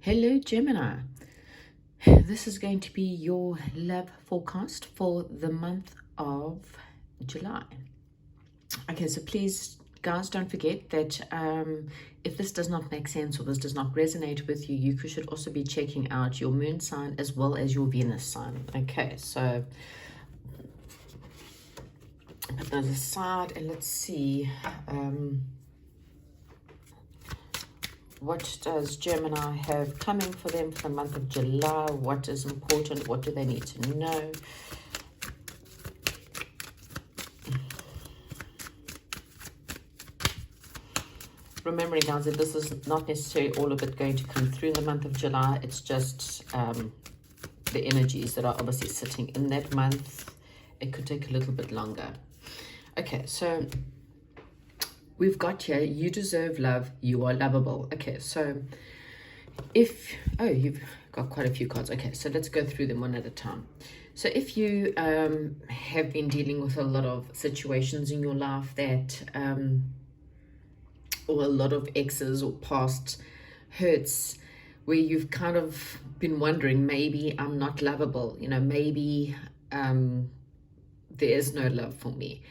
Hello, Gemini. This is going to be your love forecast for the month of July. Okay, so please, guys, don't forget that if this does not make sense or this does not resonate with you, you should also be checking out your moon sign as well as your Venus sign. Okay, so put those aside and let's see. What does Gemini have coming for them for the month of July? What is important? What do they need to know? Remembering, guys, that this is not necessarily all of it going to come through in the month of July. It's just the energies that are obviously sitting in that month. It could take a little bit longer. Okay, so we've got here, you deserve love, you are lovable. Okay, so you've got quite a few cards. Okay, so let's go through them one at a time. So if you have been dealing with a lot of situations in your life that, or a lot of exes or past hurts, where you've kind of been wondering, maybe I'm not lovable, maybe there is no love for me.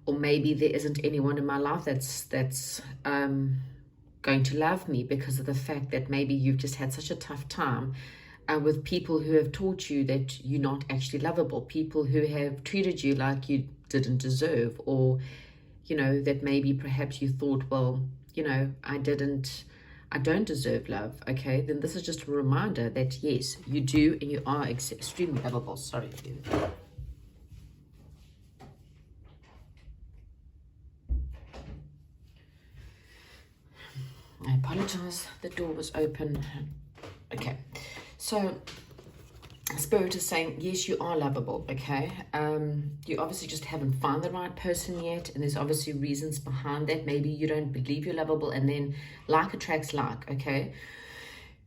Or maybe there isn't anyone in my life that's going to love me because of the fact that maybe you've just had such a tough time with people who have taught you that you're not actually lovable, people who have treated you like you didn't deserve, or, that maybe perhaps you thought, well, I don't deserve love. Okay, then this is just a reminder that yes, you do, and you are extremely lovable. Sorry. I apologize, the door was open. Okay, so Spirit is saying, yes, you are lovable, okay? You obviously just haven't found the right person yet, and there's obviously reasons behind that. Maybe you don't believe you're lovable, and then like attracts like, okay?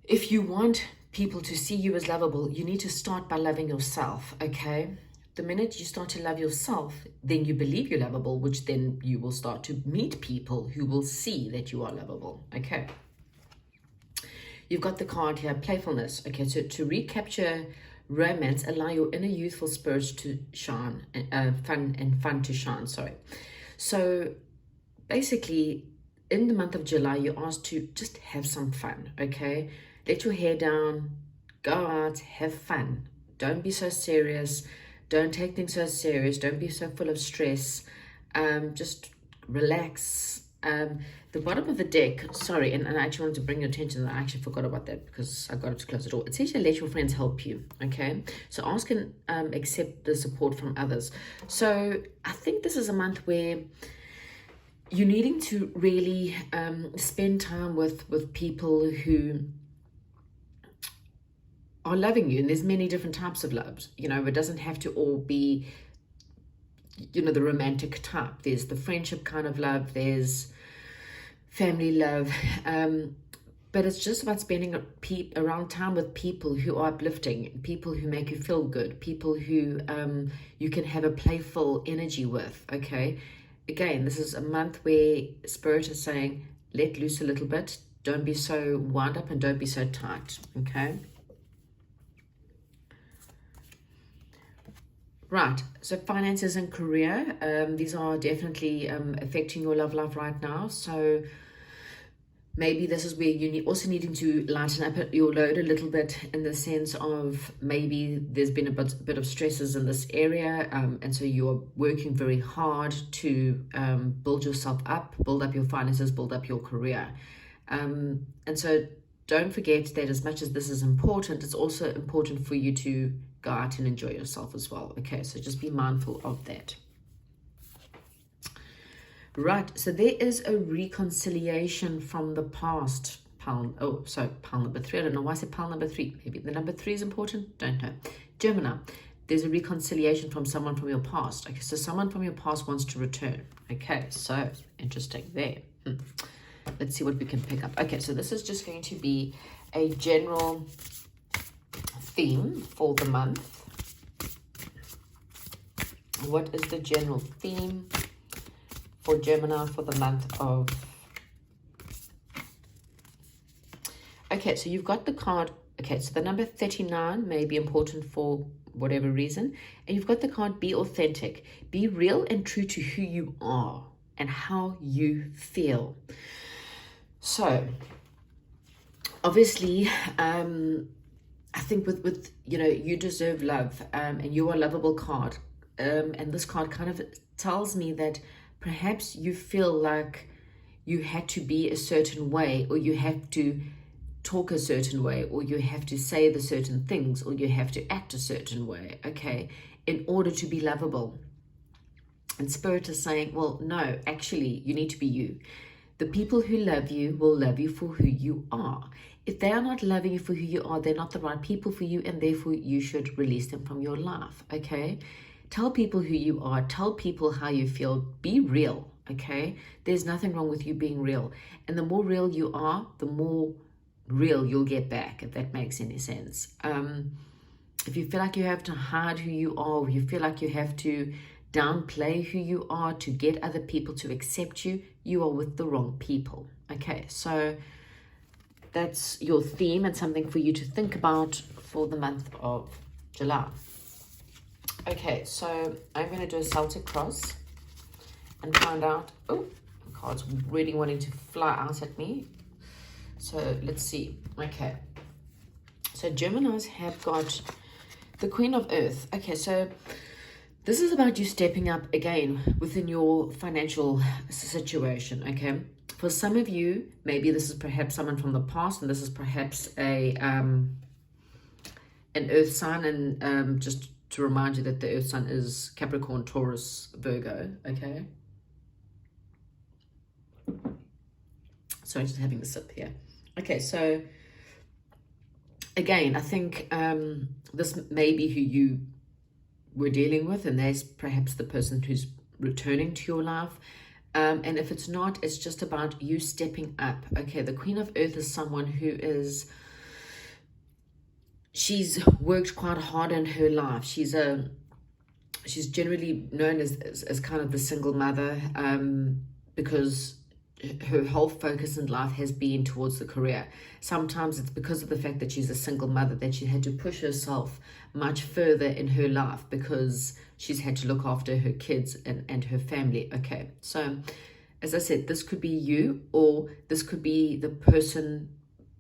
If you want people to see you as lovable, you need to start by loving yourself, okay? The minute you start to love yourself, then you believe you're lovable, which then you will start to meet people who will see that you are lovable, okay? You've got the card here, playfulness. Okay, so to recapture romance, allow your inner youthful spirits to shine, fun to shine, sorry. So basically, in the month of July, you're asked to just have some fun, okay? Let your hair down, go out, have fun. Don't be so serious. Don't take things so serious. Don't be so full of stress. Just relax. The bottom of the deck, sorry, and I actually wanted to bring your attention, and I actually forgot about that because I got up to close the door. It says to let your friends help you, okay? So ask and accept the support from others. So I think this is a month where you're needing to really spend time with people who are loving you, and there's many different types of loves. It doesn't have to all be the romantic type. There's the friendship kind of love, there's family love, but it's just about spending around time with people who are uplifting, people who make you feel good, people who you can have a playful energy with, okay? Again, this is a month where Spirit is saying, let loose a little bit, don't be so wound up and don't be so tight, okay? Right, so finances and career, these are definitely affecting your love life right now. So maybe this is where you also needing to lighten up your load a little bit, in the sense of maybe there's been a bit of stresses in this area, and so you're working very hard to build yourself up, build up your finances, build up your career. And so don't forget that as much as this is important, it's also important for you to go out and enjoy yourself as well. Okay, so just be mindful of that. Right, so there is a reconciliation from the past. Pile number 3. I don't know why I said pile number 3. Maybe the number 3 is important. Don't know. Gemini, there's a reconciliation from someone from your past. Okay, so someone from your past wants to return. Okay, so interesting there. Let's see what we can pick up. Okay, so this is just going to be a general theme for the month. What is the general theme for Gemini for the month of Okay, so you've got the card. Okay, so the number 39 may be important for whatever reason. And you've got the card, be authentic. Be real and true to who you are and how you feel. So, obviously, I think with you deserve love, and you are lovable card. And this card kind of tells me that perhaps you feel like you had to be a certain way, or you have to talk a certain way, or you have to say the certain things, or you have to act a certain way, okay, in order to be lovable. And Spirit is saying, well, no, actually, you need to be you. The people who love you will love you for who you are. If they are not loving you for who you are, they're not the right people for you, and therefore you should release them from your life, okay? Tell people who you are. Tell people how you feel. Be real, okay? There's nothing wrong with you being real. And the more real you are, the more real you'll get back, if that makes any sense. If you feel like you have to hide who you are, or you feel like you have to downplay who you are to get other people to accept you, you are with the wrong people. Okay, so that's your theme and something for you to think about for the month of July. Okay, so I'm going to do a Celtic cross and find out. Oh, the card's really wanting to fly out at me. So let's see. Okay, so Geminis have got the Queen of Earth. Okay, so this is about you stepping up again within your financial situation, okay? For some of you, maybe this is perhaps someone from the past, and this is perhaps an Earth sign, and just to remind you that the Earth sign is Capricorn, Taurus, Virgo, okay? So I'm just having a sip here. Okay, so again, I think this may be who you were dealing with, and there's perhaps the person who's returning to your life. And if it's not, it's just about you stepping up. Okay, the Queen of Earth is someone who she's worked quite hard in her life. She's generally known as kind of the single mother, because her whole focus in life has been towards the career. Sometimes it's because of the fact that she's a single mother that she had to push herself much further in her life, because she's had to look after her kids and her family. Okay, so as I said, this could be you, or this could be the person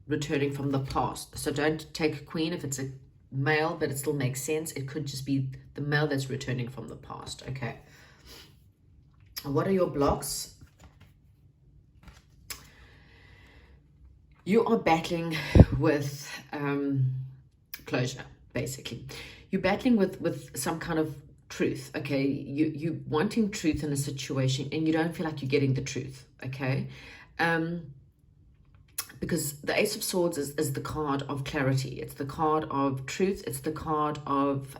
returning from the past. So don't take a queen if it's a male, but it still makes sense. It could just be the male that's returning from the past. Okay, what are your blocks? You are battling with closure, basically. You're battling with some kind of truth, okay? You wanting truth in a situation, and you don't feel like you're getting the truth, okay? Because the Ace of Swords is the card of clarity. It's the card of truth. It's the card of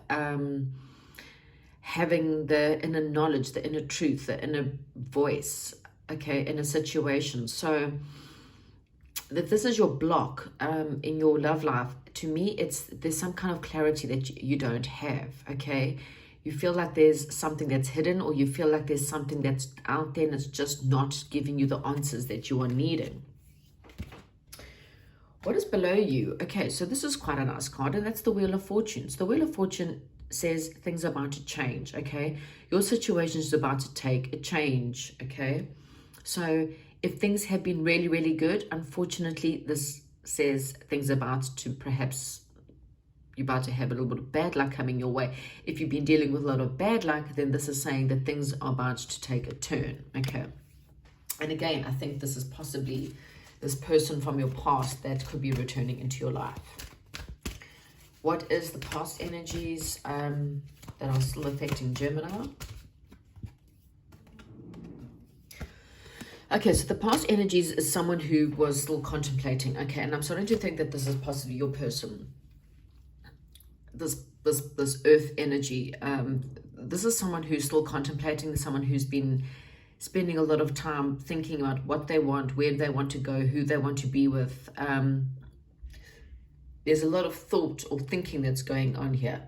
having the inner knowledge, the inner truth, the inner voice, okay, in a situation. So that this is your block in your love life, to me, there's some kind of clarity that you don't have, okay? You feel like there's something that's hidden, or you feel like there's something that's out there and it's just not giving you the answers that you are needing. What is below you? Okay, so this is quite a nice card, and that's the Wheel of Fortune. So the Wheel of Fortune says things are about to change, okay? Your situation is about to take a change, okay? So if things have been really, really good, unfortunately, this says things about to perhaps you're about to have a little bit of bad luck coming your way. If you've been dealing with a lot of bad luck, then this is saying that things are about to take a turn, okay? And again, I think this is possibly this person from your past that could be returning into your life. What is the past energies that are still affecting Gemini? Okay, so the past energies is someone who was still contemplating, okay, and I'm starting to think that this is possibly your person. This earth energy. This is someone who's still contemplating, someone who's been spending a lot of time thinking about what they want, where they want to go, who they want to be with. There's a lot of thought or thinking that's going on here.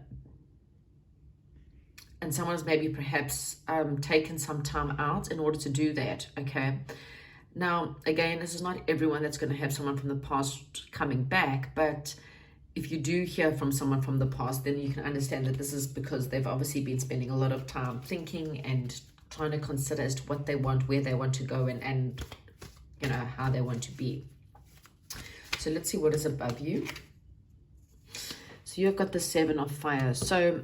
And someone's maybe perhaps taken some time out in order to do that, okay? Now, again, this is not everyone that's going to have someone from the past coming back, but if you do hear from someone from the past, then you can understand that this is because they've obviously been spending a lot of time thinking and trying to consider as to what they want, where they want to go, and you know, how they want to be. So let's see what is above you. So you've got the Seven of Fire. So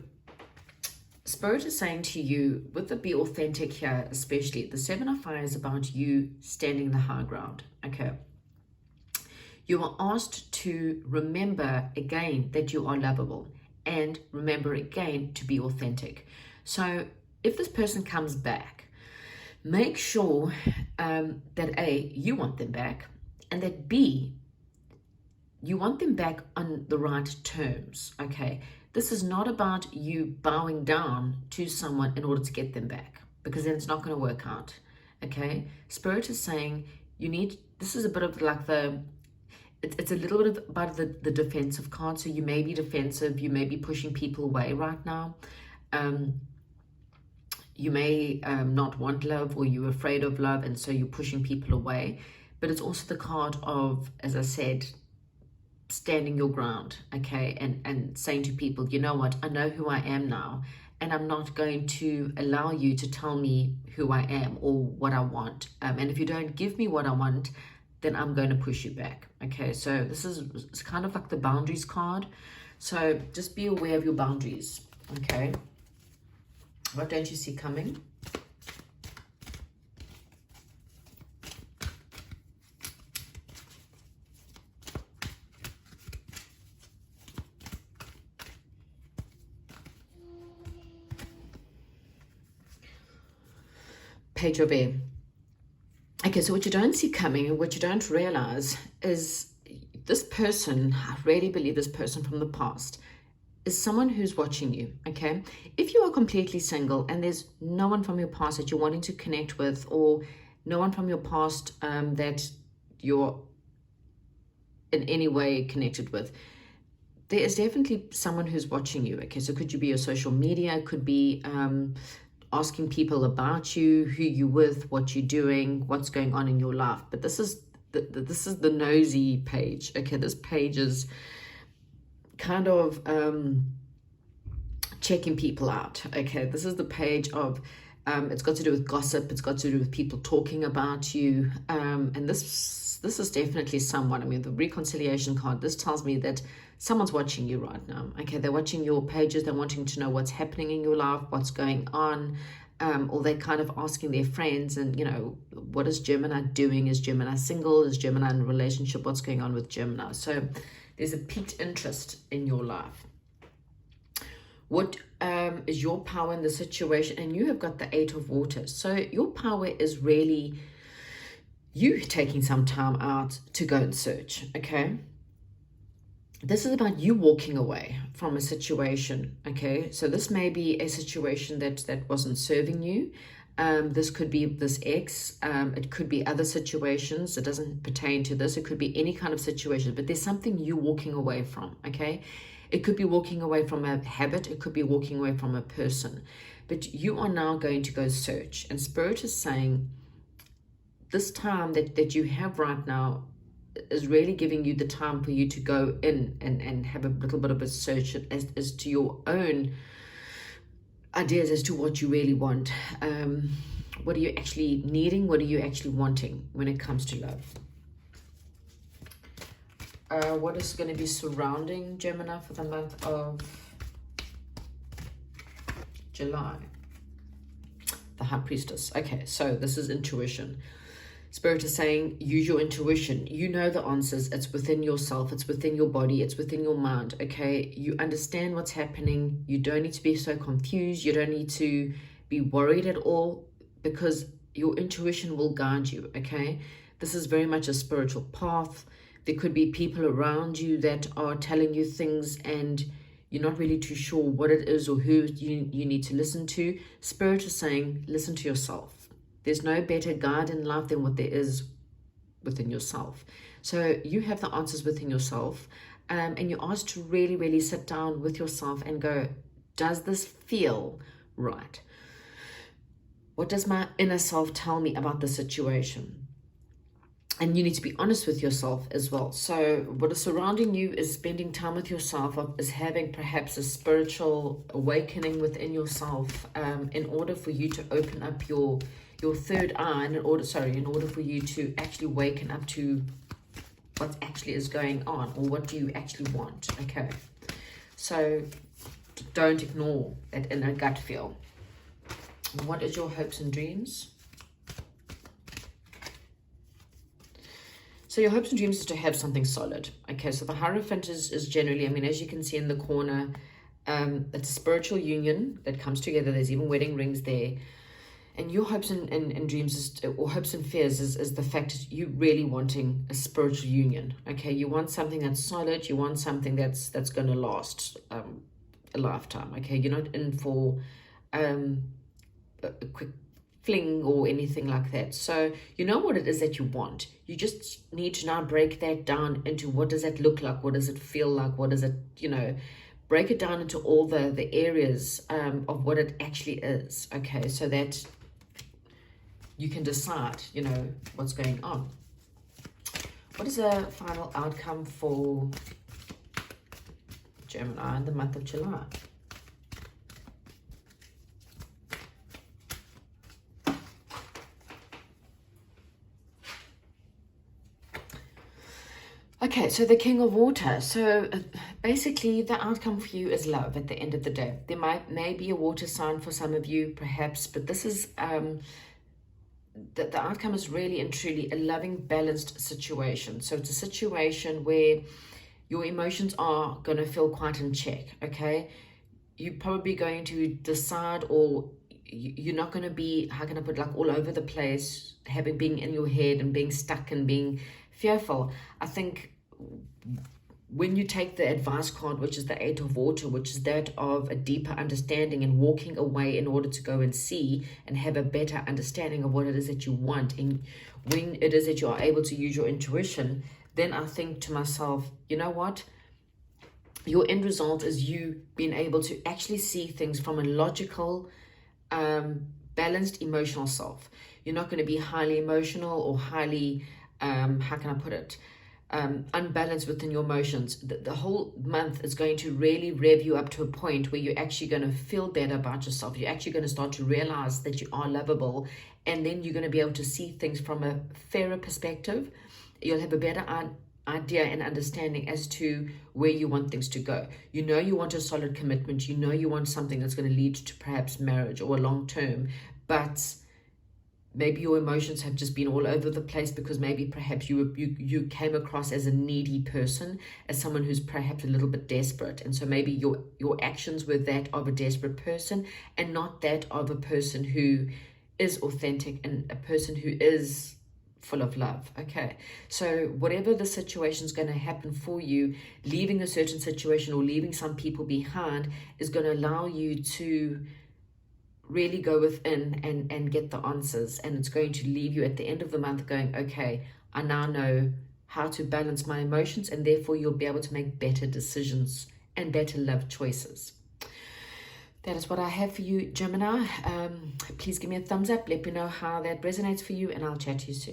Spirit is saying to you, with the be authentic here, especially, the Seven of Fire is about you standing the high ground, okay? You are asked to remember again that you are lovable, and remember again to be authentic. So if this person comes back, make sure that A, you want them back, and that B, you want them back on the right terms, okay? This is not about you bowing down to someone in order to get them back, because then it's not going to work out, okay? Spirit is saying you need, this is a bit of like it's a little bit about the defensive card. So you may be defensive, you may be pushing people away right now. You may not want love, or you're afraid of love, and so you're pushing people away. But it's also the card of, as I said, standing your ground, okay, and saying to people, you know what, I know who I am now, and I'm not going to allow you to tell me who I am or what I want. And if you don't give me what I want, then I'm going to push you back, okay? So this is, it's kind of like the boundaries card. So just be aware of your boundaries, okay? What don't you see coming? Page of Air. Okay, so what you don't see coming and what you don't realize is this person, I really believe this person from the past, is someone who's watching you, okay? If you are completely single and there's no one from your past that you're wanting to connect with, or no one from your past that you're in any way connected with, there is definitely someone who's watching you, okay? So could you be your social media, could be asking people about you, who you're with, what you're doing, what's going on in your life. But this is the nosy page, okay? This page is kind of checking people out, okay? This is the page of it's got to do with gossip, it's got to do with people talking about you, and this is definitely someone. I mean, the reconciliation card, this tells me that someone's watching you right now, okay? They're watching your pages, they're wanting to know what's happening in your life, what's going on, or they're kind of asking their friends, and you know, what is Gemini doing? Is Gemini single? Is Gemini in a relationship? What's going on with Gemini? So there's a piqued interest in your life. What is your power in the situation? And you have got the Eight of Waters. So your power is really you taking some time out to go and search, okay? This is about you walking away from a situation, okay? So this may be a situation that wasn't serving you. This could be this ex. It could be other situations. It doesn't pertain to this. It could be any kind of situation, but there's something you walking away from, okay? It could be walking away from a habit. It could be walking away from a person. But you are now going to go search. And Spirit is saying this time that you have right now is really giving you the time for you to go in and have a little bit of a search as to your own ideas as to what you really want. What are you actually needing? What are you actually wanting when it comes to love? What is going to be surrounding Gemini for the month of July? The High Priestess. Okay, so this is intuition. Spirit is saying, use your intuition. You know the answers. It's within yourself. It's within your body. It's within your mind, okay? You understand what's happening. You don't need to be so confused. You don't need to be worried at all, because your intuition will guide you, okay? This is very much a spiritual path. There could be people around you that are telling you things and you're not really too sure what it is or who you need to listen to. Spirit is saying, listen to yourself. There's no better guide in life than what there is within yourself. So you have the answers within yourself, and you're asked to really, really sit down with yourself and go, does this feel right? What does my inner self tell me about the situation? And you need to be honest with yourself as well. So what is surrounding you is spending time with yourself, is having perhaps a spiritual awakening within yourself, in order for you to open up your third eye, and in order for you to actually waken up to what actually is going on, or what do you actually want. Okay, so don't ignore that inner gut feel. What is your hopes and dreams? So your hopes and dreams is to have something solid. Okay, so the Hierophant is generally, I mean, as you can see in the corner, it's a spiritual union that comes together. There's even wedding rings there. And your hopes and dreams, or hopes and fears, is the fact that you really wanting a spiritual union. Okay, you want something that's solid. You want something that's going to last a lifetime. Okay, you're not in for a quick fling or anything like that. So you know what it is that you want. You just need to now break that down into what does that look like? What does it feel like? What does it, break it down into all the areas of what it actually is. Okay, so that you can decide, what's going on. What is the final outcome for Gemini in the month of July? Okay, so the King of Water. So basically the outcome for you is love at the end of the day. There may be a water sign for some of you, perhaps, but this is the outcome is really and truly a loving, balanced situation. So it's a situation where your emotions are going to feel quite in check, okay? You're probably going to decide, or you're not going to be, how can I put, like all over the place, being in your head and being stuck and being fearful. I think when you take the advice card, which is the Eight of Water, which is that of a deeper understanding and walking away in order to go and see and have a better understanding of what it is that you want, and when it is that you are able to use your intuition, then I think to myself, you know what? Your end result is you being able to actually see things from a logical, balanced emotional self. You're not going to be highly emotional or highly, how can I put it, unbalanced within your emotions. The whole month is going to really rev you up to a point where you're actually going to feel better about yourself. You're actually going to start to realize that you are lovable, and then you're going to be able to see things from a fairer perspective. You'll have a better idea and understanding as to where you want things to go. You want a solid commitment. You want something that's going to lead to perhaps marriage or a long term, but maybe your emotions have just been all over the place because maybe perhaps you came across as a needy person, as someone who's perhaps a little bit desperate. And so maybe your actions were that of a desperate person and not that of a person who is authentic and a person who is full of love. Okay, so whatever the situation is going to happen for you, leaving a certain situation or leaving some people behind is going to allow you to really go within and get the answers, and it's going to leave you at the end of the month going, okay, I now know how to balance my emotions, and therefore you'll be able to make better decisions and better love choices. That is what I have for you, Gemini. Please give me a thumbs up, let me know how that resonates for you, and I'll chat to you soon.